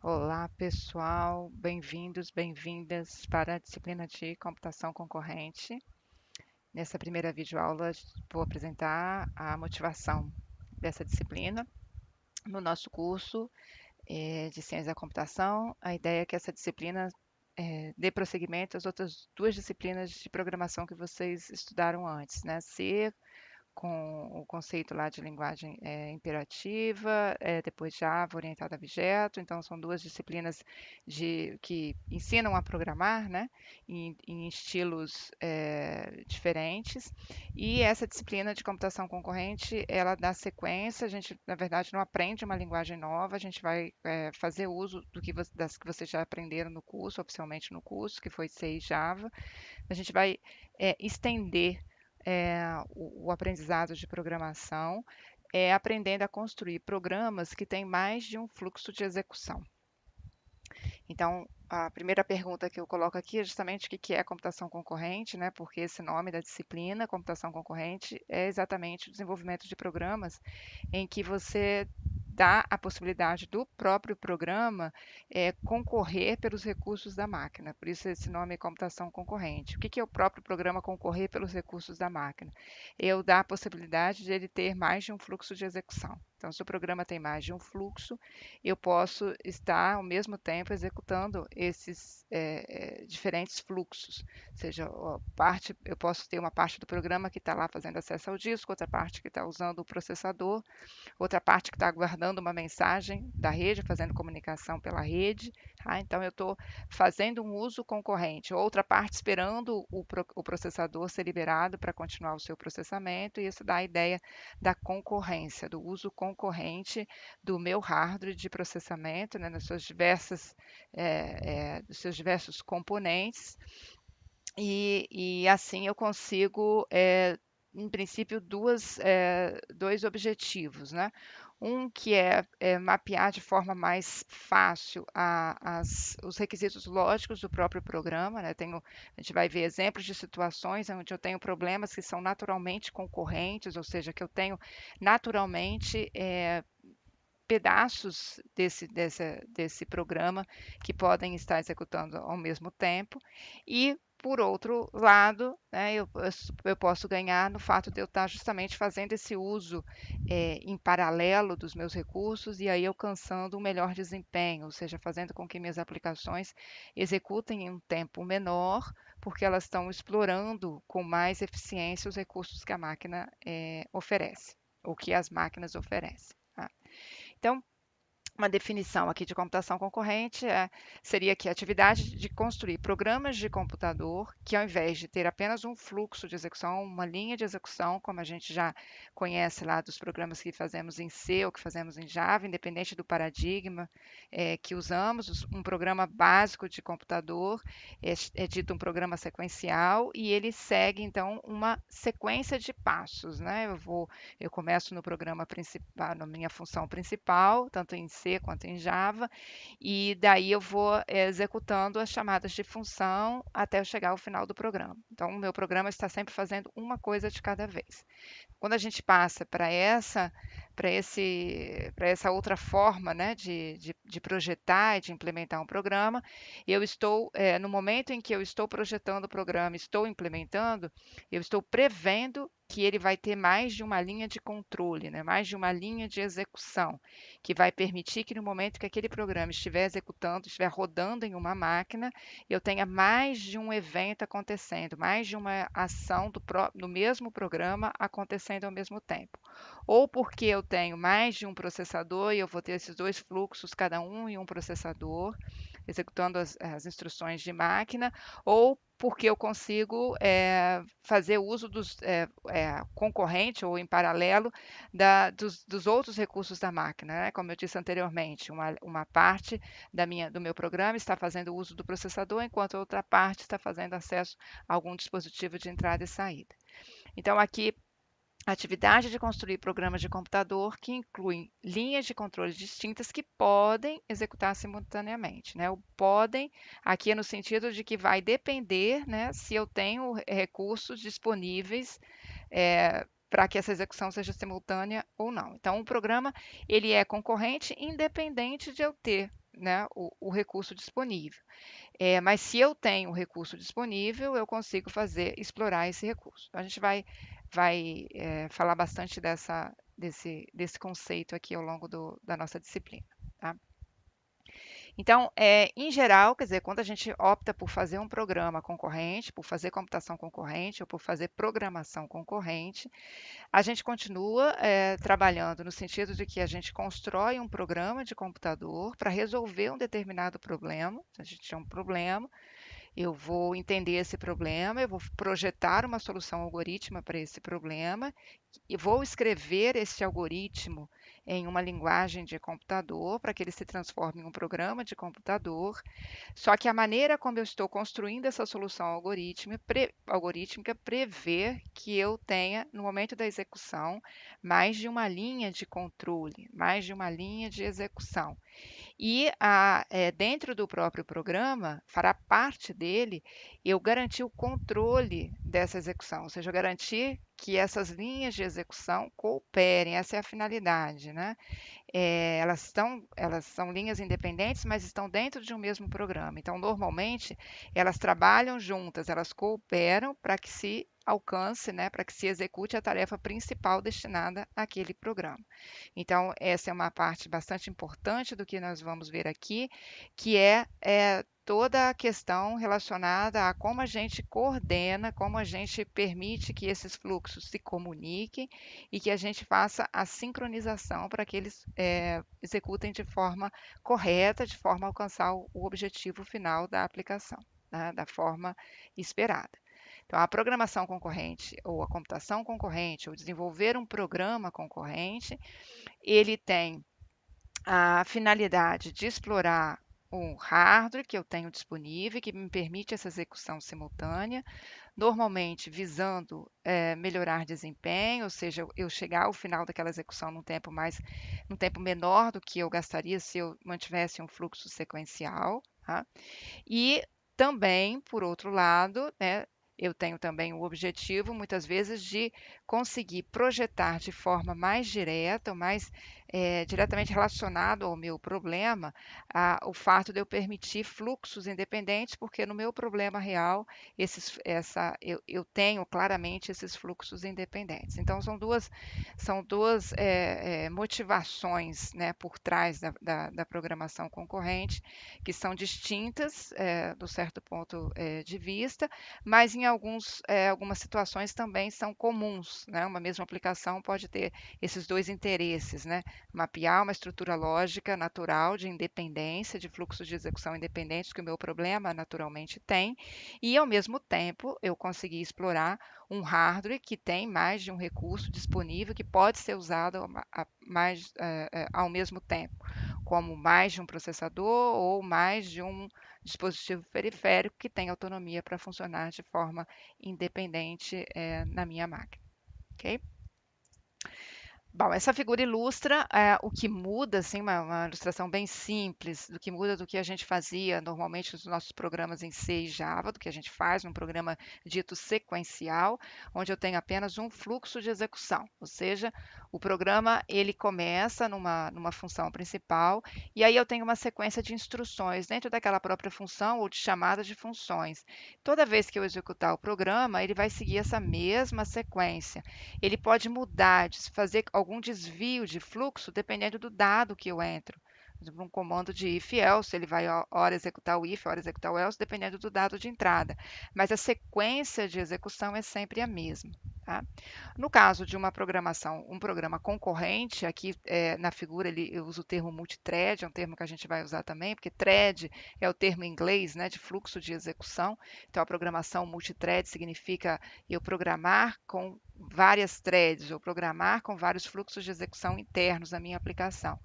Olá, pessoal, bem-vindos, bem-vindas para a disciplina de computação concorrente. Nessa primeira videoaula, vou apresentar a motivação dessa disciplina. No nosso curso de Ciência da Computação, a ideia é que essa disciplina dê prosseguimento às outras duas disciplinas de programação que vocês estudaram antes, né? C, com o conceito lá de linguagem imperativa, depois Java orientada a objeto. Então, são duas disciplinas que ensinam a programar, né, em estilos diferentes. E essa disciplina de computação concorrente, ela dá sequência. A gente, na verdade, não aprende uma linguagem nova, a gente vai fazer uso das que vocês já aprenderam no curso, oficialmente no curso, que foi C e Java. A gente vai estender o aprendizado de programação, aprendendo a construir programas que têm mais de um fluxo de execução. Então, a primeira pergunta que eu coloco aqui é justamente o que é computação concorrente, né? Porque esse nome da disciplina, computação concorrente, é exatamente o desenvolvimento de programas em que você dá a possibilidade do próprio programa concorrer pelos recursos da máquina. Por isso esse nome é computação concorrente. O que é o próprio programa concorrer pelos recursos da máquina? Eu dar a possibilidade de ele ter mais de um fluxo de execução. Então, se o programa tem mais de um fluxo, eu posso estar ao mesmo tempo executando esses diferentes fluxos. Ou seja, eu posso ter uma parte do programa que está lá fazendo acesso ao disco, outra parte que está usando o processador, outra parte que está aguardando uma mensagem da rede, fazendo comunicação pela rede. Tá? Então, eu estou fazendo um uso concorrente, outra parte esperando o processador ser liberado para continuar o seu processamento, e isso dá a ideia da concorrência, do uso concorrente do meu hardware de processamento, né, dos seus diversos componentes, e assim eu consigo em princípio, dois objetivos, né? Um que é mapear de forma mais fácil os requisitos lógicos do próprio programa, né? A gente vai ver exemplos de situações onde eu tenho problemas que são naturalmente concorrentes, ou seja, que eu tenho naturalmente pedaços desse programa que podem estar executando ao mesmo tempo. E, por outro lado, né, eu posso ganhar no fato de eu estar justamente fazendo esse uso em paralelo dos meus recursos e aí alcançando um melhor desempenho, ou seja, fazendo com que minhas aplicações executem em um tempo menor, porque elas estão explorando com mais eficiência os recursos que a máquina oferece, ou que as máquinas oferecem. Tá? Então, uma definição aqui de computação concorrente seria que a atividade de construir programas de computador que, ao invés de ter apenas um fluxo de execução, uma linha de execução, como a gente já conhece lá dos programas que fazemos em C ou que fazemos em Java, independente do paradigma que usamos, um programa básico de computador é dito um programa sequencial e ele segue, então, uma sequência de passos, né? Eu começo no programa principal, na minha função principal, tanto em C quanto em Java, e daí eu vou executando as chamadas de função até eu chegar ao final do programa. Então, o meu programa está sempre fazendo uma coisa de cada vez. Quando a gente passa para essa outra forma, né, de projetar e de implementar um programa, eu estou, no momento em que eu estou projetando o programa, estou implementando, eu estou prevendo que ele vai ter mais de uma linha de controle, né, mais de uma linha de execução, que vai permitir que no momento que aquele programa estiver executando, estiver rodando em uma máquina, eu tenha mais de um evento acontecendo, mais de uma ação do mesmo programa acontecendo ao mesmo tempo. Ou porque eu tenho mais de um processador e eu vou ter esses dois fluxos, cada um em um processador, executando as instruções de máquina, ou porque eu consigo fazer uso dos concorrente ou em paralelo dos outros recursos da máquina, né? Como eu disse anteriormente, uma parte do meu programa está fazendo uso do processador, enquanto a outra parte está fazendo acesso a algum dispositivo de entrada e saída. Então, aqui atividade de construir programas de computador que incluem linhas de controle distintas que podem executar simultaneamente, né? O podem aqui é no sentido de que vai depender, né, se eu tenho recursos disponíveis para que essa execução seja simultânea ou não. Então, o programa ele é concorrente independente de eu ter né, o recurso disponível. Mas se eu tenho o recurso disponível, eu consigo explorar esse recurso. Então, a gente vai falar bastante desse conceito aqui ao longo da nossa disciplina. Tá? Então, em geral, quer dizer, quando a gente opta por fazer um programa concorrente, por fazer computação concorrente ou por fazer programação concorrente, a gente continua trabalhando no sentido de que a gente constrói um programa de computador para resolver um determinado problema. A gente tem um problema, eu vou entender esse problema, eu vou projetar uma solução algorítmica para esse problema e vou escrever esse algoritmo em uma linguagem de computador para que ele se transforme em um programa de computador. Só que a maneira como eu estou construindo essa solução algorítmica prevê que eu tenha, no momento da execução, mais de uma linha de controle, mais de uma linha de execução. E dentro do próprio programa, fará parte dele, eu garantir o controle dessa execução, ou seja, eu garantir que essas linhas de execução cooperem, essa é a finalidade, né? Elas são linhas independentes, mas estão dentro de um mesmo programa. Então, normalmente, elas trabalham juntas, elas cooperam para que se alcance, né, para que se execute a tarefa principal destinada àquele programa. Então, essa é uma parte bastante importante do que nós vamos ver aqui, que é toda a questão relacionada a como a gente coordena, como a gente permite que esses fluxos se comuniquem e que a gente faça a sincronização para que eles executem de forma correta, de forma a alcançar o objetivo final da aplicação, né, da forma esperada. Então, a programação concorrente ou a computação concorrente ou desenvolver um programa concorrente, ele tem a finalidade de explorar um hardware que eu tenho disponível, que me permite essa execução simultânea, normalmente visando melhorar desempenho, ou seja, eu chegar ao final daquela execução num tempo menor do que eu gastaria se eu mantivesse um fluxo sequencial, tá? E também, por outro lado, né, eu tenho também o objetivo, muitas vezes, de conseguir projetar de forma mais direta, ou mais diretamente relacionado ao meu problema, o fato de eu permitir fluxos independentes, porque no meu problema real, eu tenho claramente esses fluxos independentes. Então, são duas motivações, né, por trás da programação concorrente, que são distintas do certo ponto de vista, mas em algumas situações também são comuns, né? Uma mesma aplicação pode ter esses dois interesses, né? Mapear uma estrutura lógica natural de independência, de fluxos de execução independentes que o meu problema naturalmente tem, e ao mesmo tempo eu conseguir explorar um hardware que tem mais de um recurso disponível que pode ser usado ao mesmo tempo, como mais de um processador ou mais de um dispositivo periférico que tem autonomia para funcionar de forma independente na minha máquina. Ok? Bom, essa figura ilustra o que muda, assim, uma ilustração bem simples do que muda do que a gente fazia normalmente nos nossos programas em C e Java, do que a gente faz num programa dito sequencial, onde eu tenho apenas um fluxo de execução, ou seja, o programa ele começa numa função principal e aí eu tenho uma sequência de instruções dentro daquela própria função ou de chamadas de funções. Toda vez que eu executar o programa, ele vai seguir essa mesma sequência. Ele pode mudar, fazer algum desvio de fluxo dependendo do dado que eu entro. Por exemplo, um comando de if-else, ele vai hora executar o if, hora executar o else, dependendo do dado de entrada. Mas a sequência de execução é sempre a mesma. Tá? No caso de uma programação, um programa concorrente, aqui na figura eu uso o termo multithread, é um termo que a gente vai usar também, porque thread é o termo em inglês, né, de fluxo de execução. Então, a programação multithread significa eu programar com várias threads ou programar com vários fluxos de execução internos na minha aplicação.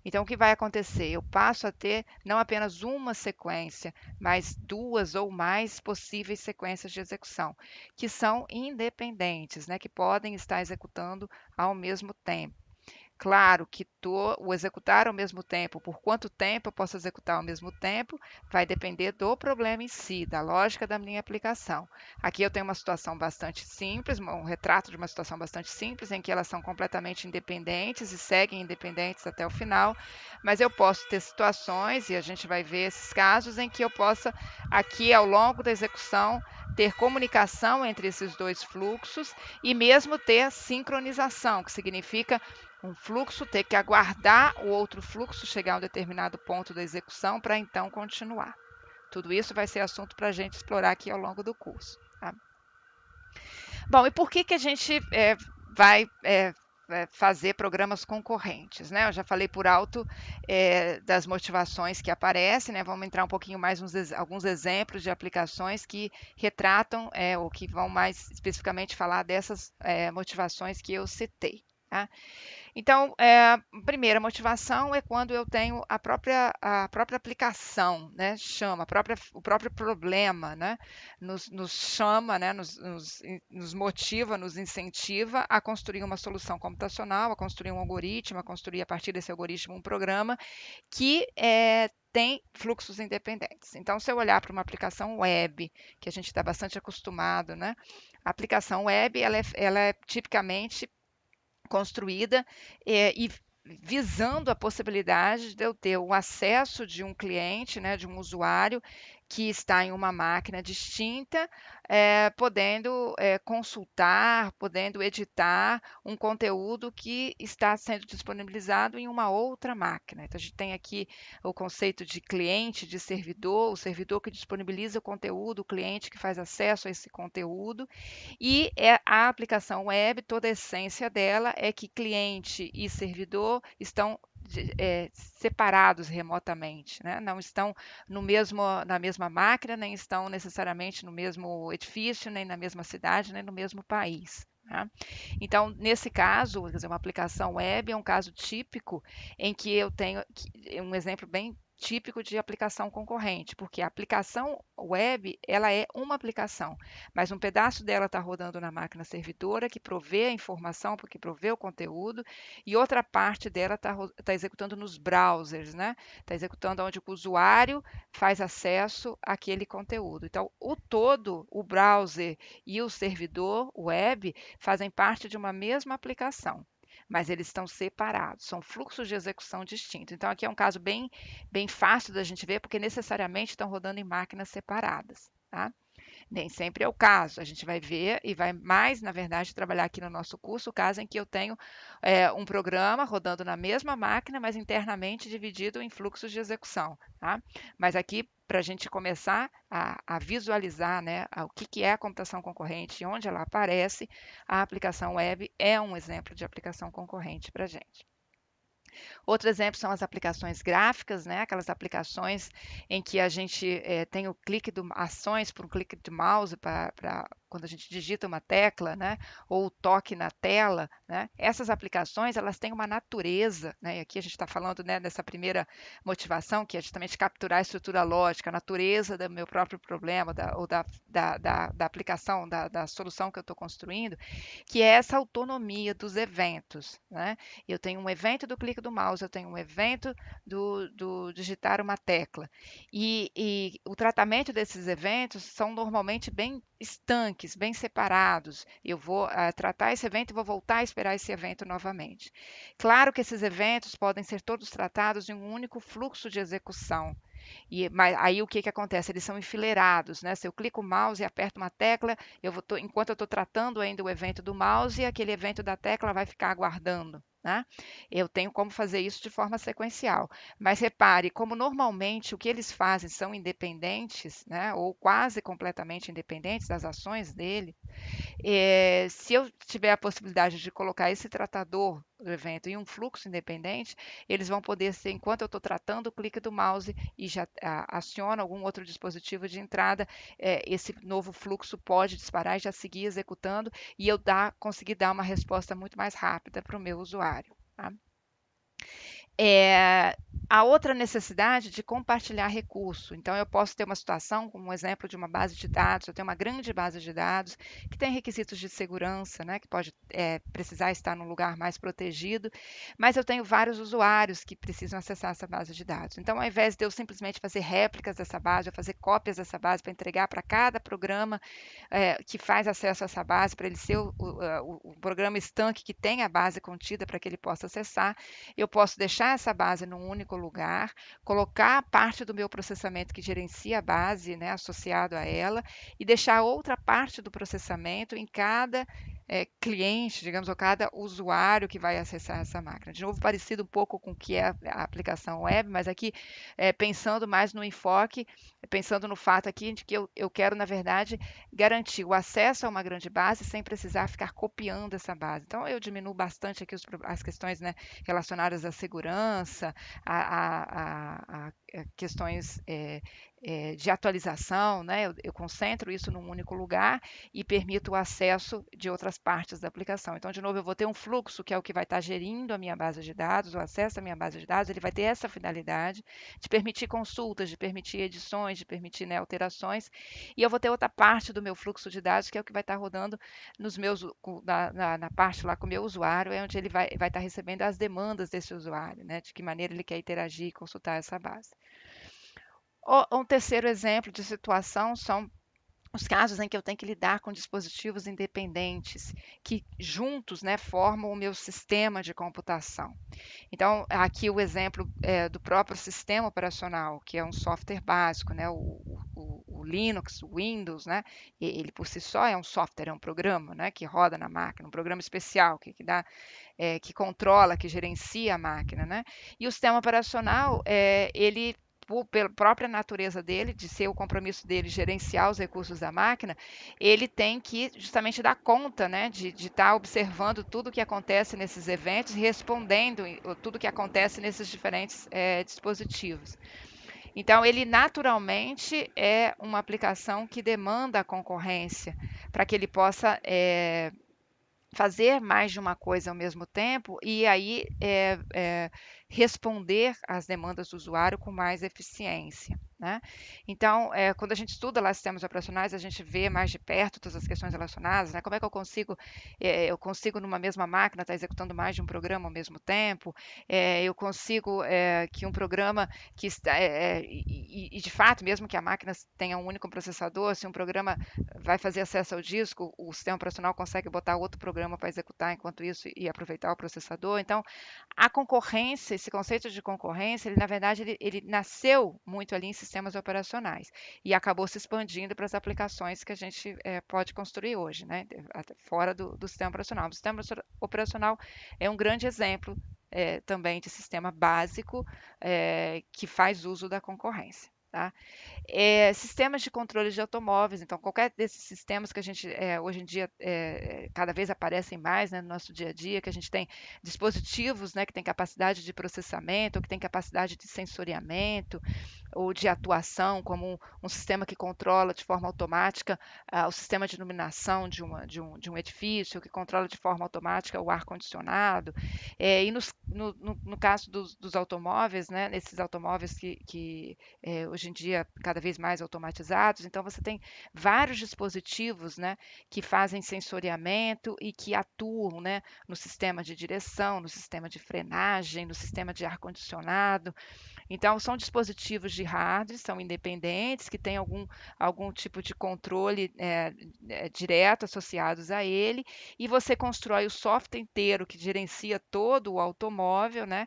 Então, o que vai acontecer? Eu passo a ter não apenas uma sequência, mas duas ou mais possíveis sequências de execução, que são independentes, né, que podem estar executando ao mesmo tempo. Claro que o executar ao mesmo tempo, por quanto tempo eu posso executar ao mesmo tempo, vai depender do problema em si, da lógica da minha aplicação. Aqui eu tenho uma situação bastante simples, um retrato de uma situação bastante simples, em que elas são completamente independentes e seguem independentes até o final, mas eu posso ter situações, e a gente vai ver esses casos, em que eu possa, aqui ao longo da execução, ter comunicação entre esses dois fluxos e mesmo ter sincronização, que significa um fluxo ter que aguardar o outro fluxo chegar a um determinado ponto da execução para então continuar. Tudo isso vai ser assunto para a gente explorar aqui ao longo do curso. Tá? Bom, e por que a gente vai fazer programas concorrentes, né? Eu já falei por alto das motivações que aparecem, né? Vamos entrar um pouquinho mais alguns exemplos de aplicações que retratam ou que vão mais especificamente falar dessas motivações que eu citei. Tá? Então, a primeira motivação é quando eu tenho a própria aplicação, né? Chama, o próprio problema, né? Nos chama, né? Nos motiva, nos incentiva a construir uma solução computacional, a construir um algoritmo, a construir a partir desse algoritmo um programa que tem fluxos independentes. Então, se eu olhar para uma aplicação web, que a gente está bastante acostumado, né? A aplicação web, ela é tipicamente construída e visando a possibilidade de eu ter o acesso de um cliente, né, de um usuário que está em uma máquina distinta, podendo consultar, podendo editar um conteúdo que está sendo disponibilizado em uma outra máquina. Então, a gente tem aqui o conceito de cliente, de servidor, o servidor que disponibiliza o conteúdo, o cliente que faz acesso a esse conteúdo, e a aplicação web, toda a essência dela é que cliente e servidor estão separados remotamente, né? Não estão na mesma máquina, nem estão necessariamente no mesmo edifício, nem na mesma cidade, nem no mesmo país. Tá? Então, nesse caso, quer dizer, uma aplicação web é um caso típico em que eu tenho um exemplo bem típico de aplicação concorrente, porque a aplicação web ela é uma aplicação, mas um pedaço dela está rodando na máquina servidora que provê a informação, porque provê o conteúdo, e outra parte dela está executando nos browsers, né? Está executando onde o usuário faz acesso àquele conteúdo. Então, o todo, o browser e o servidor web fazem parte de uma mesma aplicação, mas eles estão separados, são fluxos de execução distintos. Então, aqui é um caso bem fácil da gente ver, porque necessariamente estão rodando em máquinas separadas. Tá? Nem sempre é o caso. A gente vai ver e vai mais, na verdade, trabalhar aqui no nosso curso o caso em que eu tenho um programa rodando na mesma máquina, mas internamente dividido em fluxos de execução. Tá? Mas aqui, para a gente começar a visualizar, né, o que é a computação concorrente e onde ela aparece, a aplicação web é um exemplo de aplicação concorrente para a gente. Outro exemplo são as aplicações gráficas, né? Aquelas aplicações em que a gente tem o clique de ações por um clique de mouse para quando a gente digita uma tecla, né? Ou o toque na tela, né? Essas aplicações elas têm uma natureza, né? E aqui a gente está falando, né, dessa primeira motivação, que é justamente capturar a estrutura lógica, a natureza do meu próprio problema, da aplicação, da solução que eu estou construindo, que é essa autonomia dos eventos, né? Eu tenho um evento do clique do mouse, eu tenho um evento do digitar uma tecla. E o tratamento desses eventos são normalmente bem estanques, bem separados. Eu vou tratar esse evento e vou voltar a esperar esse evento novamente. Claro que esses eventos podem ser todos tratados em um único fluxo de execução. Mas aí o que acontece? Eles são enfileirados, né? Se eu clico o mouse e aperto uma tecla, enquanto eu estou tratando ainda o evento do mouse, aquele evento da tecla vai ficar aguardando. Né? Eu tenho como fazer isso de forma sequencial. Mas repare, como normalmente o que eles fazem são independentes, né? Ou quase completamente independentes das ações dele, se eu tiver a possibilidade de colocar esse tratador do evento em um fluxo independente, eles vão poder ser, enquanto eu estou tratando o clique do mouse e já aciona algum outro dispositivo de entrada, esse novo fluxo pode disparar e já seguir executando e conseguir dar uma resposta muito mais rápida para o meu usuário. Tá? É, a outra necessidade de compartilhar recurso. Então, eu posso ter uma situação, como um exemplo de uma base de dados, eu tenho uma grande base de dados que tem requisitos de segurança, né, que pode precisar estar num lugar mais protegido, mas eu tenho vários usuários que precisam acessar essa base de dados. Então, ao invés de eu simplesmente fazer réplicas dessa base, eu fazer cópias dessa base para entregar para cada programa que faz acesso a essa base, para ele ser o programa estanque que tem a base contida para que ele possa acessar, eu posso deixar essa base num único lugar, colocar a parte do meu processamento que gerencia a base, né, associado a ela, e deixar outra parte do processamento em cada cliente, digamos, ou cada usuário que vai acessar essa máquina. De novo, parecido um pouco com o que é a aplicação web, mas aqui pensando mais no enfoque, pensando no fato aqui de que eu quero, na verdade, garantir o acesso a uma grande base sem precisar ficar copiando essa base. Então, eu diminuo bastante aqui as questões, né, relacionadas à segurança, a questões de atualização, né? Eu concentro isso num único lugar e permito o acesso de outras partes da aplicação. Então, de novo, eu vou ter um fluxo que é o que vai estar gerindo a minha base de dados, o acesso à minha base de dados, ele vai ter essa finalidade de permitir consultas, de permitir edições, de permitir, né, alterações, e eu vou ter outra parte do meu fluxo de dados que é o que vai estar rodando nos meus, na parte lá com o meu usuário, é onde ele vai estar recebendo as demandas desse usuário, né? De que maneira ele quer interagir e consultar essa base. Um terceiro exemplo de situação são os casos em que eu tenho que lidar com dispositivos independentes que juntos, né, formam o meu sistema de computação. Então, aqui o exemplo do próprio sistema operacional, que é um software básico, né, o Linux, o Windows, né, ele por si só é um software, é um programa, né, que roda na máquina, um programa especial que dá, que controla, que gerencia a máquina, né? E o sistema operacional, ele pela própria natureza dele, de ser o compromisso dele gerenciar os recursos da máquina, ele tem que justamente dar conta, né, de estar observando tudo o que acontece nesses eventos, respondendo tudo o que acontece nesses diferentes dispositivos. Então, ele naturalmente é uma aplicação que demanda a concorrência para que ele possa fazer mais de uma coisa ao mesmo tempo e aí responder às demandas do usuário com mais eficiência, né? Então, quando a gente estuda lá sistemas operacionais, a gente vê mais de perto todas as questões relacionadas, né? Como é que eu consigo numa mesma máquina estar executando mais de um programa ao mesmo tempo? Eu consigo que um programa que está, e de fato, mesmo que a máquina tenha um único processador, se um programa vai fazer acesso ao disco, o sistema operacional consegue botar outro programa para executar enquanto isso e aproveitar o processador. Então, a concorrência, esse conceito de concorrência, ele na verdade ele nasceu muito ali em sistemas operacionais e acabou se expandindo para as aplicações que a gente pode construir hoje, né? Até fora do sistema operacional. O sistema operacional é um grande exemplo também de sistema básico que faz uso da concorrência. Tá? Sistemas de controle de automóveis, então qualquer desses sistemas que a gente hoje em dia cada vez aparecem mais, né, no nosso dia a dia, que a gente tem dispositivos, né, que tem capacidade de processamento, ou que tem capacidade de sensoriamento ou de atuação, como um sistema que controla de forma automática o sistema de iluminação de um edifício, que controla de forma automática o ar-condicionado. E no caso dos automóveis, né, nesses automóveis que hoje em dia cada vez mais automatizados, então você tem vários dispositivos, né, que fazem sensoriamento e que atuam, né, no sistema de direção, no sistema de frenagem, no sistema de ar-condicionado. Então, são dispositivos de hardware, são independentes, que têm algum tipo de controle direto associados a ele, e você constrói o software inteiro que gerencia todo o automóvel, né,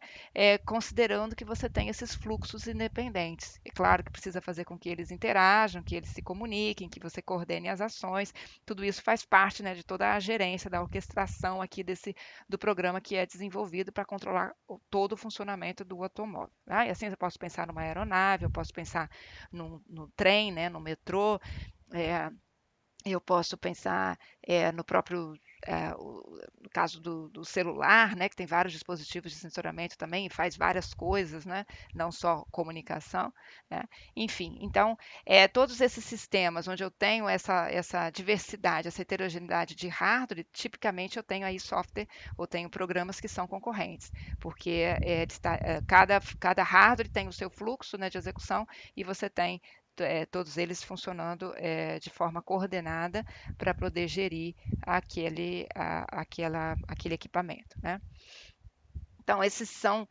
considerando que você tem esses fluxos independentes. É claro que precisa fazer com que eles interajam, que eles se comuniquem, que você coordene as ações, tudo isso faz parte, né, de toda a gerência, da orquestração aqui do programa que é desenvolvido para controlar todo o funcionamento do automóvel. Tá? E assim eu posso pensar numa aeronave, eu posso pensar no trem, né, no metrô, é, eu posso pensar no próprio no caso do celular, né, que tem vários dispositivos de sensoramento também, e faz várias coisas, né, não só comunicação, né? Enfim, então, todos esses sistemas onde eu tenho essa diversidade, essa heterogeneidade de hardware, tipicamente eu tenho aí software ou tenho programas que são concorrentes, porque cada hardware tem o seu fluxo, né, de execução e você tem todos eles funcionando de forma coordenada para poder gerir aquele equipamento, né? Então, esses são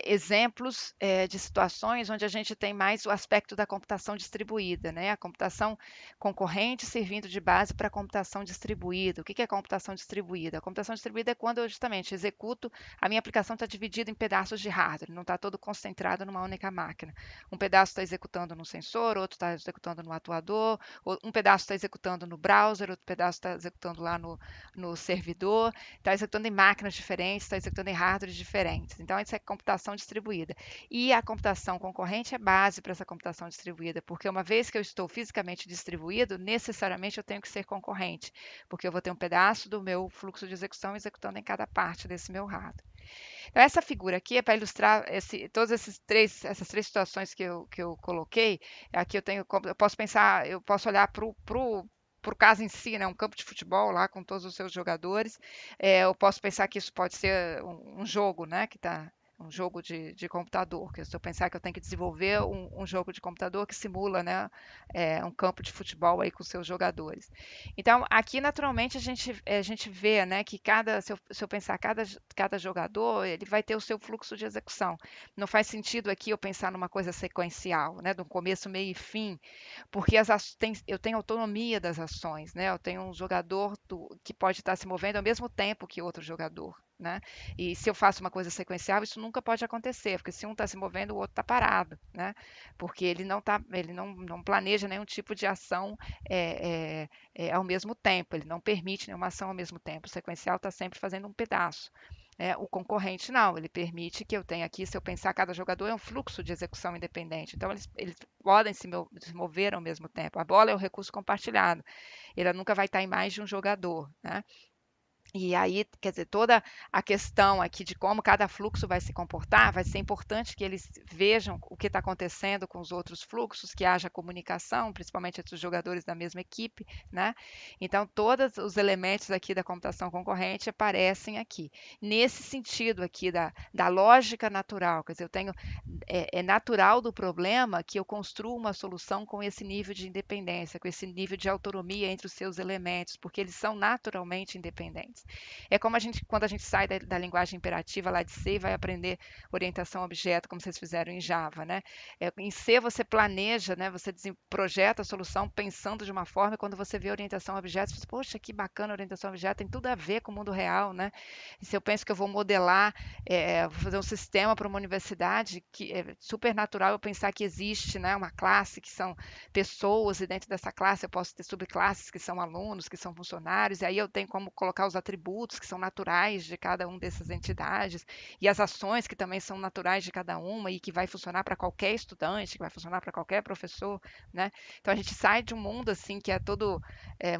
exemplos de situações onde a gente tem mais o aspecto da computação distribuída, né? A computação concorrente servindo de base para a computação distribuída. O que é computação distribuída? A computação distribuída é quando eu justamente executo, a minha aplicação está dividida em pedaços de hardware, não está todo concentrado numa única máquina. Um pedaço está executando no sensor, outro está executando no atuador, um pedaço está executando no browser, outro pedaço está executando lá no servidor, está executando em máquinas diferentes, está executando em hardwares diferentes. Então, isso é computação distribuída. E a computação concorrente é base para essa computação distribuída, porque uma vez que eu estou fisicamente distribuído, necessariamente eu tenho que ser concorrente, porque eu vou ter um pedaço do meu fluxo de execução executando em cada parte desse meu hardware. Então, essa figura aqui é para ilustrar todas essas três situações que eu coloquei. Aqui eu posso pensar, eu posso olhar para o caso em si, né, um campo de futebol lá com todos os seus jogadores. Eu posso pensar que isso pode ser um jogo, né, que está um jogo de computador, que se eu pensar que eu tenho que desenvolver um jogo de computador que simula, né, um campo de futebol aí com seus jogadores. Então, aqui naturalmente a gente vê, né, que se eu pensar cada jogador, ele vai ter o seu fluxo de execução. Não faz sentido aqui eu pensar numa coisa sequencial, né, de um começo, meio e fim, porque eu tenho autonomia das ações, né? Eu tenho um jogador que pode estar se movendo ao mesmo tempo que outro jogador, né? E se eu faço uma coisa sequencial, isso nunca pode acontecer, porque se um está se movendo, o outro está parado, né? Porque ele não planeja nenhum tipo de ação ao mesmo tempo, ele não permite nenhuma ação ao mesmo tempo. O sequencial está sempre fazendo um pedaço. O concorrente não, ele permite que eu tenha aqui, se eu pensar, cada jogador é um fluxo de execução independente. Então, eles podem se mover ao mesmo tempo. A bola é o recurso compartilhado. Ela nunca vai estar em mais de um jogador, né? E aí, quer dizer, toda a questão aqui de como cada fluxo vai se comportar, vai ser importante que eles vejam o que está acontecendo com os outros fluxos, que haja comunicação, principalmente entre os jogadores da mesma equipe, né? Então, todos os elementos aqui da computação concorrente aparecem aqui. Nesse sentido aqui da lógica natural, quer dizer, é natural do problema que eu construa uma solução com esse nível de independência, com esse nível de autonomia entre os seus elementos, porque eles são naturalmente independentes. É como quando a gente sai da linguagem imperativa lá de C e vai aprender orientação a objeto, como vocês fizeram em Java, né? Em C você planeja, né? Você projeta a solução pensando de uma forma, e quando você vê orientação a objeto, você diz, poxa, que bacana a orientação a objeto, tem tudo a ver com o mundo real, né? E se eu penso que eu vou modelar, vou fazer um sistema para uma universidade, que é super natural eu pensar que existe, né, uma classe que são pessoas, e dentro dessa classe eu posso ter subclasses que são alunos, que são funcionários, e aí eu tenho como colocar os atributos que são naturais de cada uma dessas entidades, e as ações que também são naturais de cada uma e que vai funcionar para qualquer estudante, que vai funcionar para qualquer professor, né? Então a gente sai de um mundo assim que é todo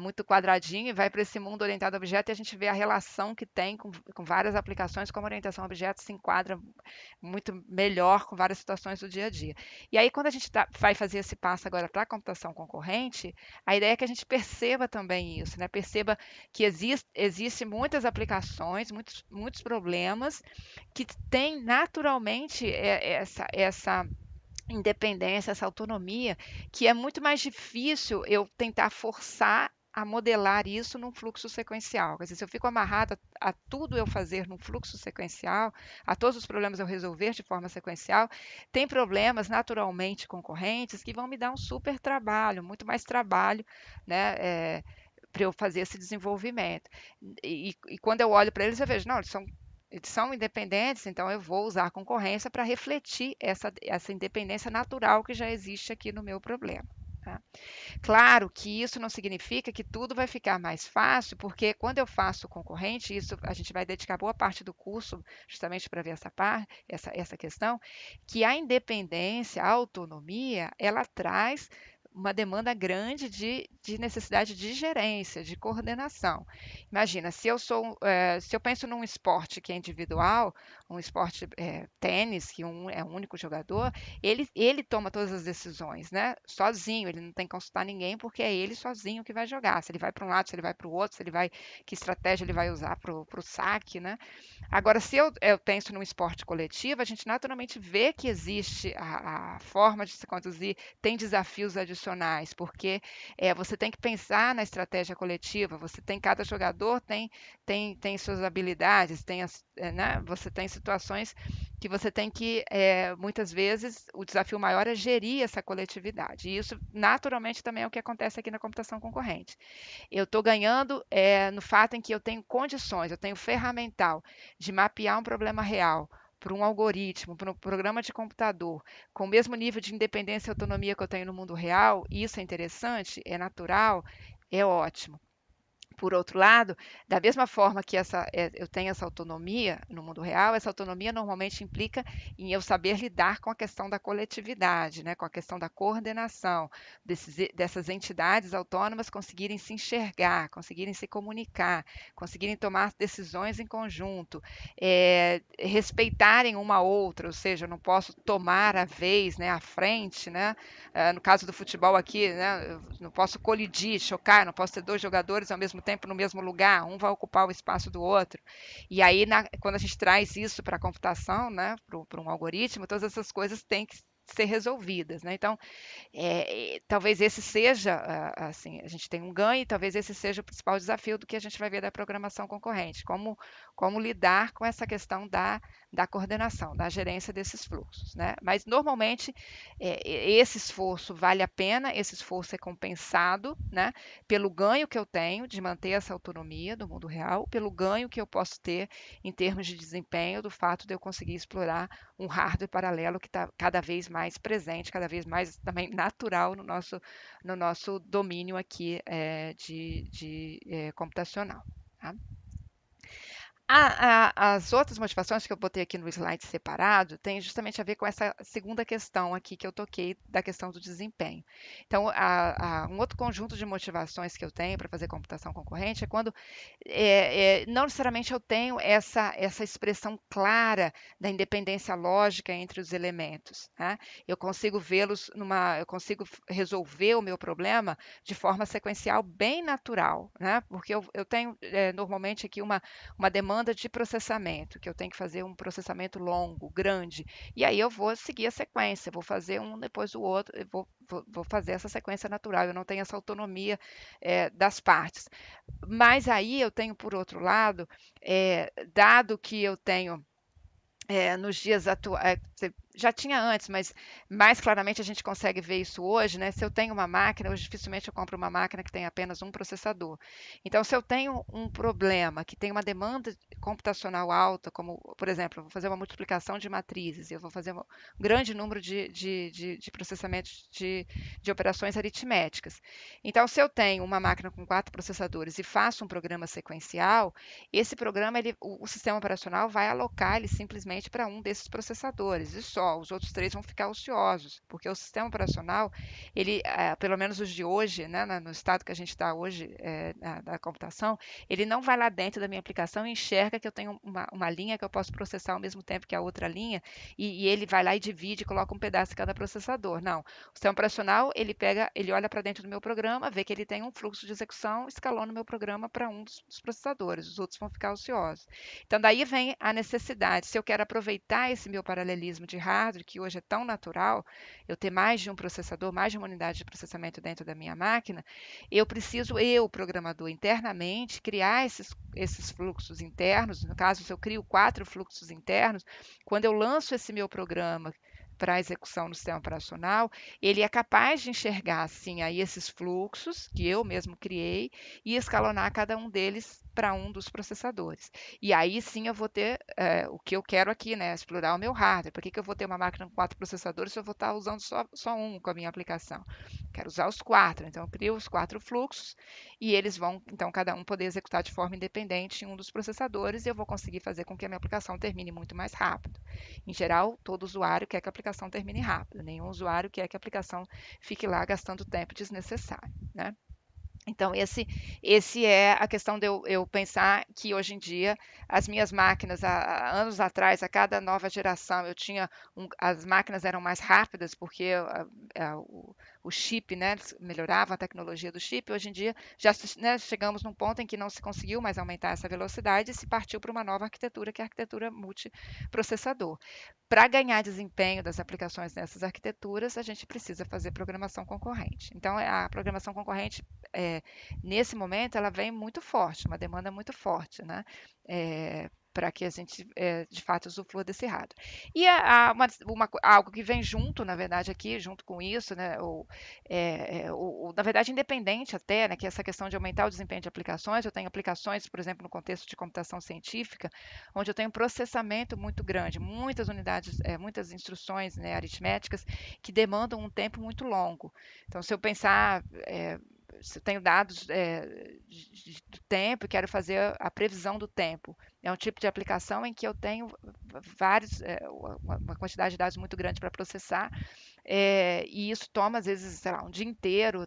muito quadradinho e vai para esse mundo orientado a objeto, e a gente vê a relação que tem com várias aplicações, como a orientação a objeto se enquadra muito melhor com várias situações do dia a dia. E aí, quando a gente vai fazer esse passo agora para a computação concorrente, a ideia é que a gente perceba também isso, né? Perceba que existe muitas aplicações, muitos problemas que têm naturalmente essa independência, essa autonomia, que é muito mais difícil eu tentar forçar a modelar isso num fluxo sequencial. Quer dizer, se eu fico amarrada a tudo eu fazer num fluxo sequencial, a todos os problemas eu resolver de forma sequencial, tem problemas naturalmente concorrentes que vão me dar um super trabalho, muito mais trabalho, né? Para eu fazer esse desenvolvimento. E quando eu olho para eles, eu vejo, não, eles são independentes, então eu vou usar a concorrência para refletir essa independência natural que já existe aqui no meu problema. Tá? Claro que isso não significa que tudo vai ficar mais fácil, porque quando eu faço concorrente, isso a gente vai dedicar boa parte do curso justamente para ver essa questão, que a independência, a autonomia, ela traz uma demanda grande de necessidade de gerência, de coordenação. Imagina, se eu penso num esporte que é individual, um esporte tênis, que é um único jogador, ele toma todas as decisões, né? Sozinho, ele não tem que consultar ninguém, porque é ele sozinho que vai jogar. Se ele vai para um lado, se ele vai para o outro, que estratégia ele vai usar para o saque, né? Agora, se eu penso num esporte coletivo, a gente naturalmente vê que existe a forma de se conduzir, tem desafios adicionais, porque você tem que pensar na estratégia coletiva, cada jogador tem suas habilidades, né? Você tem situações que você tem que, muitas vezes, o desafio maior é gerir essa coletividade. E isso, naturalmente, também é o que acontece aqui na computação concorrente. Eu estou ganhando no fato em que eu tenho condições, eu tenho ferramental de mapear um problema real para um algoritmo, para um programa de computador, com o mesmo nível de independência e autonomia que eu tenho no mundo real, isso é interessante, é natural, é ótimo. Por outro lado, da mesma forma que eu tenho essa autonomia no mundo real, essa autonomia normalmente implica em eu saber lidar com a questão da coletividade, né? Com a questão da coordenação, dessas entidades autônomas conseguirem se enxergar, conseguirem se comunicar, conseguirem tomar decisões em conjunto, respeitarem uma outra, ou seja, eu não posso tomar a vez, né, à frente, né? No caso do futebol aqui, né, eu não posso colidir, chocar, não posso ter dois jogadores ao mesmo tempo no mesmo lugar, um vai ocupar o espaço do outro. E aí, quando a gente traz isso para a computação, né, para um algoritmo, todas essas coisas têm que ser resolvidas, né? Então, talvez esse seja, assim, a gente tem um ganho, e talvez esse seja o principal desafio do que a gente vai ver da programação concorrente, como lidar com essa questão da coordenação, da gerência desses fluxos, né? Mas, normalmente, esse esforço vale a pena, esse esforço é compensado, né, pelo ganho que eu tenho de manter essa autonomia do mundo real, pelo ganho que eu posso ter em termos de desempenho, do fato de eu conseguir explorar um hardware paralelo que está cada vez mais presente, cada vez mais também natural no nosso domínio aqui computacional. Tá? As outras motivações que eu botei aqui no slide separado têm justamente a ver com essa segunda questão aqui que eu toquei, da questão do desempenho. Então, um outro conjunto de motivações que eu tenho para fazer computação concorrente é quando não necessariamente eu tenho essa expressão clara da independência lógica entre os elementos. Né? Eu consigo eu consigo resolver o meu problema de forma sequencial bem natural, né? Porque eu tenho normalmente aqui uma demanda de processamento, que eu tenho que fazer um processamento longo, grande, e aí eu vou seguir a sequência, vou fazer um depois do outro, vou fazer essa sequência natural, eu não tenho essa autonomia das partes. Mas aí eu tenho, por outro lado, dado que eu tenho nos dias atuais, já tinha antes, mas mais claramente a gente consegue ver isso hoje, né? Se eu tenho uma máquina, hoje dificilmente eu compro uma máquina que tem apenas um processador. Então, se eu tenho um problema que tem uma demanda computacional alta, como, por exemplo, eu vou fazer uma multiplicação de matrizes, eu vou fazer um grande número de processamentos de operações aritméticas. Então, se eu tenho uma máquina com 4 processadores e faço um programa sequencial, esse programa, o sistema operacional vai alocar ele simplesmente para um desses processadores e só. Os outros 3 vão ficar ociosos, porque o sistema operacional, pelo menos os de hoje, né, no estado que a gente está hoje da computação, ele não vai lá dentro da minha aplicação e enxerga que eu tenho uma linha que eu posso processar ao mesmo tempo que a outra linha, e ele vai lá e divide, coloca um pedaço em cada processador. Não. O sistema operacional, ele olha para dentro do meu programa, vê que ele tem um fluxo de execução, escalona o meu programa para um dos processadores, os outros vão ficar ociosos. Então, daí vem a necessidade. Se eu quero aproveitar esse meu paralelismo de hardware, que hoje é tão natural, eu ter mais de um processador, mais de uma unidade de processamento dentro da minha máquina, eu preciso, programador, internamente, criar esses fluxos internos. No caso, se eu crio 4 fluxos internos, quando eu lanço esse meu programa para execução no sistema operacional, ele é capaz de enxergar, assim, aí esses fluxos que eu mesmo criei e escalonar cada um deles para um dos processadores. E aí sim eu vou ter o que eu quero aqui, né? Explorar o meu hardware. Por que eu vou ter uma máquina com 4 processadores se eu vou estar usando só um com a minha aplicação? Quero usar os 4, então eu crio os 4 fluxos e eles vão, então, cada um poder executar de forma independente em um dos processadores e eu vou conseguir fazer com que a minha aplicação termine muito mais rápido. Em geral, todo usuário quer que a aplicação termine rápido, nenhum usuário quer que a aplicação fique lá gastando tempo desnecessário, né? Então, esse é a questão de eu pensar que hoje em dia as minhas máquinas, há anos atrás, a cada nova geração, as máquinas eram mais rápidas porque o chip, né, melhorava a tecnologia do chip. Hoje em dia já né, chegamos num ponto em que não se conseguiu mais aumentar essa velocidade e se partiu para uma nova arquitetura, que é a arquitetura multiprocessador. Para ganhar desempenho das aplicações nessas arquiteturas, a gente precisa fazer programação concorrente. Então, a programação concorrente nesse momento ela vem muito forte, uma demanda muito forte, né? Para que a gente de fato usufrua desse hardware. E algo que vem junto, na verdade, aqui, junto com isso, né, na verdade, independente até, né, que é essa questão de aumentar o desempenho de aplicações, eu tenho aplicações, por exemplo, no contexto de computação científica, onde eu tenho um processamento muito grande, muitas unidades, muitas instruções, né, aritméticas, que demandam um tempo muito longo. Então, se eu pensar se eu tenho dados do tempo e quero fazer a previsão do tempo. É um tipo de aplicação em que eu tenho uma quantidade de dados muito grande para processar, e isso toma, às vezes, sei lá, um dia inteiro,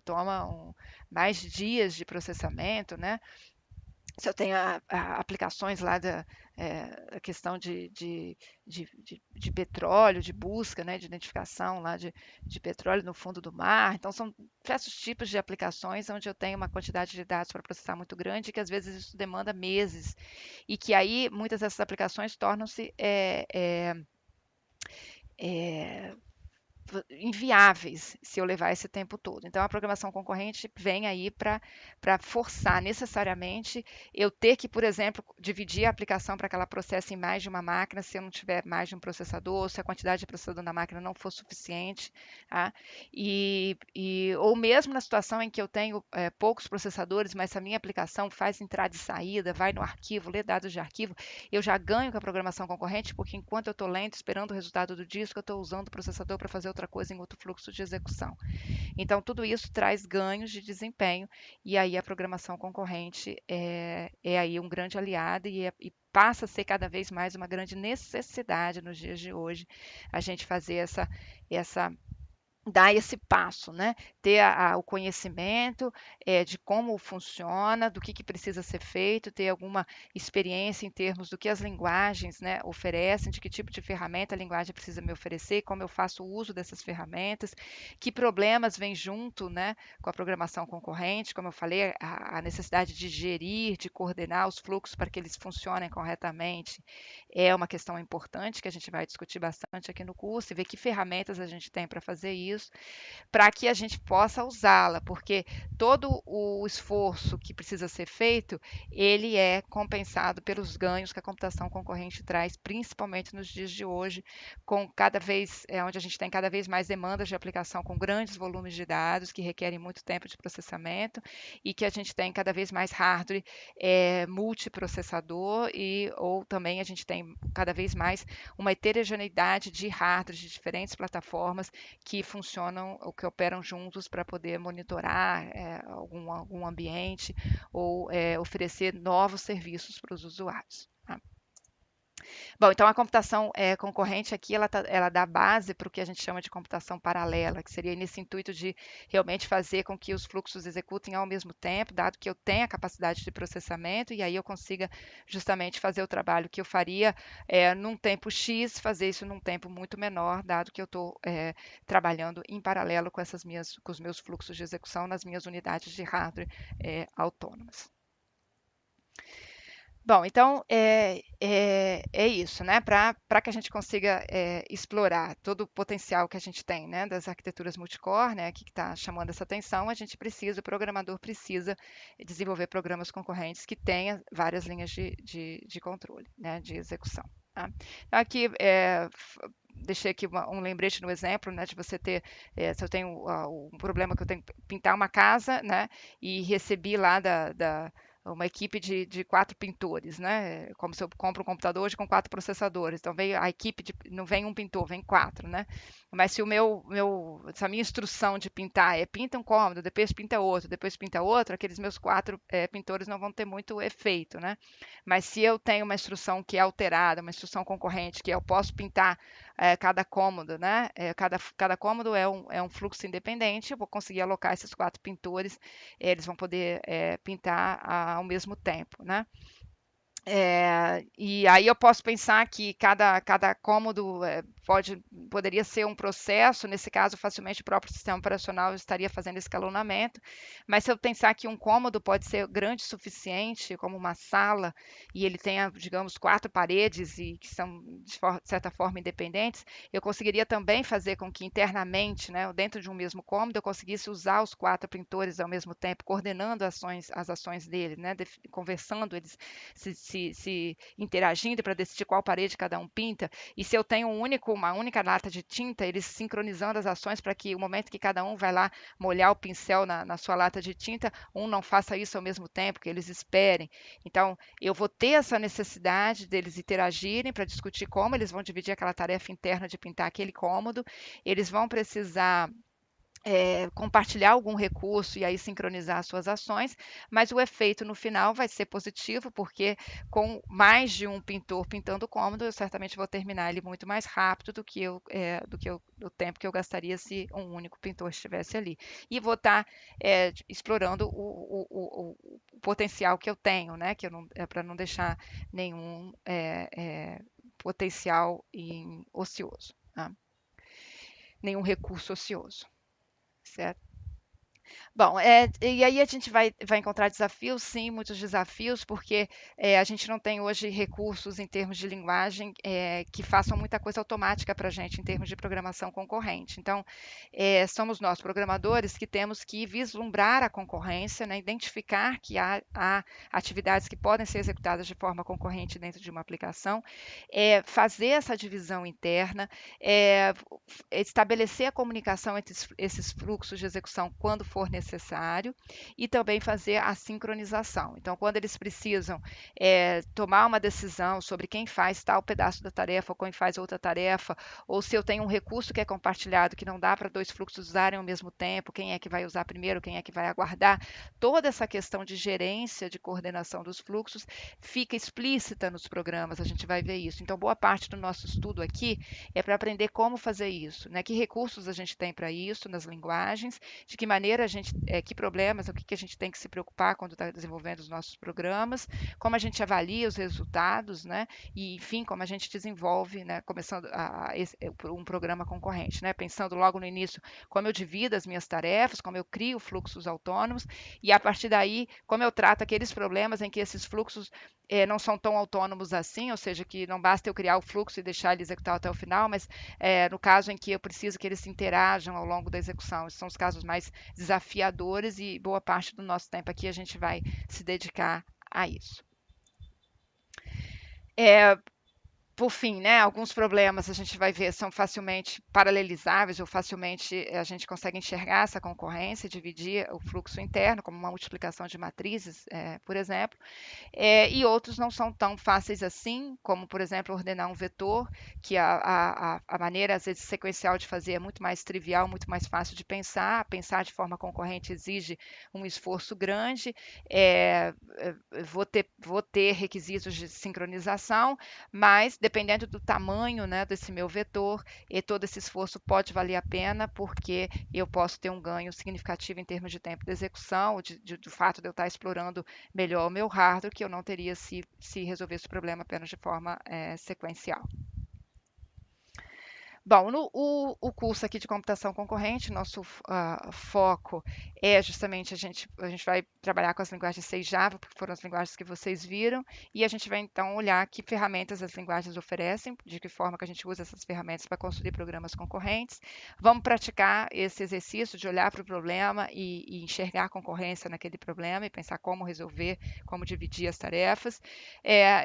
mais dias de processamento, né? Se eu tenho aplicações lá a questão de petróleo, de busca, né, de identificação lá de petróleo no fundo do mar. Então, são diversos tipos de aplicações onde eu tenho uma quantidade de dados para processar muito grande, que às vezes isso demanda meses, e que aí muitas dessas aplicações tornam-se inviáveis se eu levar esse tempo todo. Então, a programação concorrente vem aí para forçar necessariamente eu ter que, por exemplo, dividir a aplicação para que ela processe em mais de uma máquina, se eu não tiver mais de um processador, se a quantidade de processador na máquina não for suficiente, tá? Ou mesmo na situação em que eu tenho poucos processadores, mas se a minha aplicação faz entrada e saída, vai no arquivo, lê dados de arquivo, eu já ganho com a programação concorrente, porque enquanto eu estou lendo, esperando o resultado do disco, eu estou usando o processador para fazer outra coisa em outro fluxo de execução. Então, tudo isso traz ganhos de desempenho, e aí a programação concorrente é aí um grande aliado e passa a ser cada vez mais uma grande necessidade nos dias de hoje, a gente fazer essa dar esse passo, né? Ter o conhecimento de como funciona, do que precisa ser feito, ter alguma experiência em termos do que as linguagens, né, oferecem, de que tipo de ferramenta a linguagem precisa me oferecer, como eu faço uso dessas ferramentas, que problemas vêm junto, né, com a programação concorrente, como eu falei, a necessidade de gerir, de coordenar os fluxos para que eles funcionem corretamente, é uma questão importante que a gente vai discutir bastante aqui no curso e ver que ferramentas a gente tem para fazer isso, para que a gente possa usá-la, porque todo o esforço que precisa ser feito, ele é compensado pelos ganhos que a computação concorrente traz, principalmente nos dias de hoje, com onde a gente tem cada vez mais demandas de aplicação com grandes volumes de dados que requerem muito tempo de processamento e que a gente tem cada vez mais hardware multiprocessador ou também a gente tem cada vez mais uma heterogeneidade de hardware de diferentes plataformas que funcionam ou que operam juntos para poder monitorar algum ambiente ou oferecer novos serviços para os usuários. Tá? Bom, então a computação concorrente aqui, ela dá base para o que a gente chama de computação paralela, que seria nesse intuito de realmente fazer com que os fluxos executem ao mesmo tempo, dado que eu tenha capacidade de processamento, e aí eu consiga justamente fazer o trabalho que eu faria num tempo X, fazer isso num tempo muito menor, dado que eu estou trabalhando em paralelo com os meus fluxos de execução nas minhas unidades de hardware autônomas. Bom, então é isso, né? Para que a gente consiga explorar todo o potencial que a gente tem, né, das arquiteturas multicore, né, que está chamando essa atenção, o programador precisa desenvolver programas concorrentes que tenham várias linhas de controle, né, de execução. Tá? Então, aqui deixei aqui um lembrete no exemplo, né, de você ter, se eu tenho um problema que eu tenho que pintar uma casa, né, e recebi lá uma equipe de 4 pintores, né? Como se eu compro um computador hoje com 4 processadores. Então vem a equipe não vem um pintor, vem 4, né? Mas se a minha instrução de pintar é pinta um cômodo, depois pinta outro, aqueles meus 4 pintores não vão ter muito efeito, né? Mas se eu tenho uma instrução que é alterada, uma instrução concorrente, que eu posso pintar cada cômodo, né? Cada cômodo é um fluxo independente, eu vou conseguir alocar esses 4 pintores, eles vão poder pintar ao mesmo tempo, né? E aí eu posso pensar que cada cômodo poderia ser um processo, nesse caso, facilmente o próprio sistema operacional estaria fazendo escalonamento, mas se eu pensar que um cômodo pode ser grande o suficiente, como uma sala, e ele tenha, digamos, 4 paredes e que são, de certa forma, independentes, eu conseguiria também fazer com que internamente, né, dentro de um mesmo cômodo, eu conseguisse usar os 4 pintores ao mesmo tempo, coordenando as ações dele, né, conversando eles se interagindo para decidir qual parede cada um pinta, e se eu tenho uma única lata de tinta, eles sincronizando as ações para que o momento que cada um vai lá molhar o pincel na sua lata de tinta, um não faça isso ao mesmo tempo, que eles esperem. Então, eu vou ter essa necessidade deles interagirem para discutir como eles vão dividir aquela tarefa interna de pintar aquele cômodo, eles vão precisar compartilhar algum recurso e aí sincronizar suas ações, mas o efeito no final vai ser positivo, porque com mais de um pintor pintando o cômodo, eu certamente vou terminar ele muito mais rápido do tempo que eu gastaria se um único pintor estivesse ali. E vou estar explorando o potencial que eu tenho, né? Que eu não, para não deixar nenhum potencial ocioso, tá? Nenhum recurso ocioso, certo? Bom, e aí a gente vai encontrar desafios, sim, muitos desafios, porque a gente não tem hoje recursos em termos de linguagem que façam muita coisa automática para a gente em termos de programação concorrente. Então, somos nós, programadores, que temos que vislumbrar a concorrência, né, identificar que há atividades que podem ser executadas de forma concorrente dentro de uma aplicação, fazer essa divisão interna, é, estabelecer a comunicação entre esses fluxos de execução quando for necessário e também fazer a sincronização. Então, quando eles precisam tomar uma decisão sobre quem faz tal pedaço da tarefa ou quem faz outra tarefa, ou se eu tenho um recurso que é compartilhado que não dá para 2 fluxos usarem ao mesmo tempo, quem é que vai usar primeiro, quem é que vai aguardar, toda essa questão de gerência, de coordenação dos fluxos fica explícita nos programas, a gente vai ver isso. Então, boa parte do nosso estudo aqui é para aprender como fazer isso, né? Que recursos a gente tem para isso nas linguagens, de que maneira que problemas, o que a gente tem que se preocupar quando está desenvolvendo os nossos programas, como a gente avalia os resultados, né? E, enfim, como a gente desenvolve, né? Começando um programa concorrente, né? Pensando logo no início como eu divido as minhas tarefas, como eu crio fluxos autônomos e, a partir daí, como eu trato aqueles problemas em que esses fluxos não são tão autônomos assim, ou seja, que não basta eu criar o fluxo e deixar ele executar até o final, mas no caso em que eu preciso que eles se interajam ao longo da execução. Esses são os casos mais desafiadores e boa parte do nosso tempo aqui a gente vai se dedicar a isso. Por fim, né, alguns problemas a gente vai ver são facilmente paralelizáveis ou facilmente a gente consegue enxergar essa concorrência, dividir o fluxo interno, como uma multiplicação de matrizes, por exemplo. E outros não são tão fáceis assim, como, por exemplo, ordenar um vetor, que a maneira, às vezes, sequencial de fazer é muito mais trivial, muito mais fácil de pensar. Pensar de forma concorrente exige um esforço grande. Vou ter requisitos de sincronização, mas, dependendo do tamanho, né, desse meu vetor, todo esse esforço pode valer a pena, porque eu posso ter um ganho significativo em termos de tempo de execução, do fato de eu estar explorando melhor o meu hardware, que eu não teria se resolvesse o problema apenas de forma sequencial. Bom, o curso aqui de computação concorrente, nosso foco é justamente a gente vai trabalhar com as linguagens C e Java, porque foram as linguagens que vocês viram, e a gente vai então olhar que ferramentas as linguagens oferecem, de que forma que a gente usa essas ferramentas para construir programas concorrentes. Vamos praticar esse exercício de olhar para o problema e enxergar a concorrência naquele problema e pensar como resolver, como dividir as tarefas,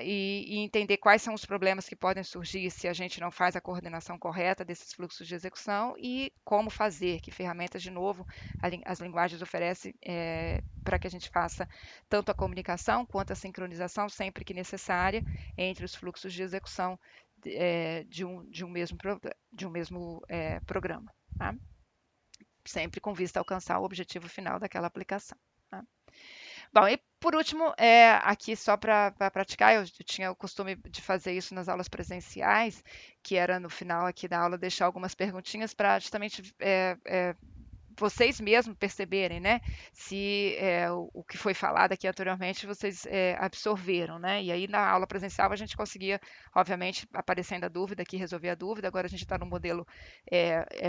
e entender quais são os problemas que podem surgir se a gente não faz a coordenação correta completa desses fluxos de execução e como fazer, que ferramentas, de novo, as linguagens oferecem para que a gente faça tanto a comunicação quanto a sincronização, sempre que necessária, entre os fluxos de execução de um mesmo programa, tá? Sempre com vista a alcançar o objetivo final daquela aplicação. Tá? Bom, e por último, aqui só para praticar, eu tinha o costume de fazer isso nas aulas presenciais, que era no final aqui da aula deixar algumas perguntinhas para justamente vocês mesmos perceberem, né, se o que foi falado aqui anteriormente vocês absorveram, né? E aí na aula presencial a gente conseguia, obviamente, aparecendo a dúvida aqui, resolver a dúvida. Agora a gente está no modelo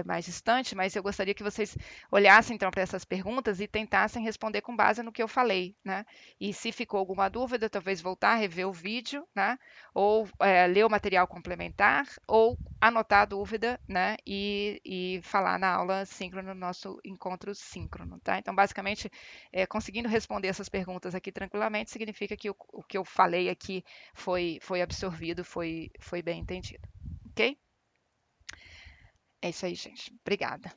mais distante, mas eu gostaria que vocês olhassem então para essas perguntas e tentassem responder com base no que eu falei, né? E se ficou alguma dúvida, talvez voltar, rever o vídeo, né? Ou ler o material complementar, ou anotar a dúvida, né? E falar na aula síncrona, no nosso encontro síncrono, tá? Então, basicamente, conseguindo responder essas perguntas aqui tranquilamente, significa que o que eu falei aqui foi absorvido, foi bem entendido, ok? É isso aí, gente. Obrigada.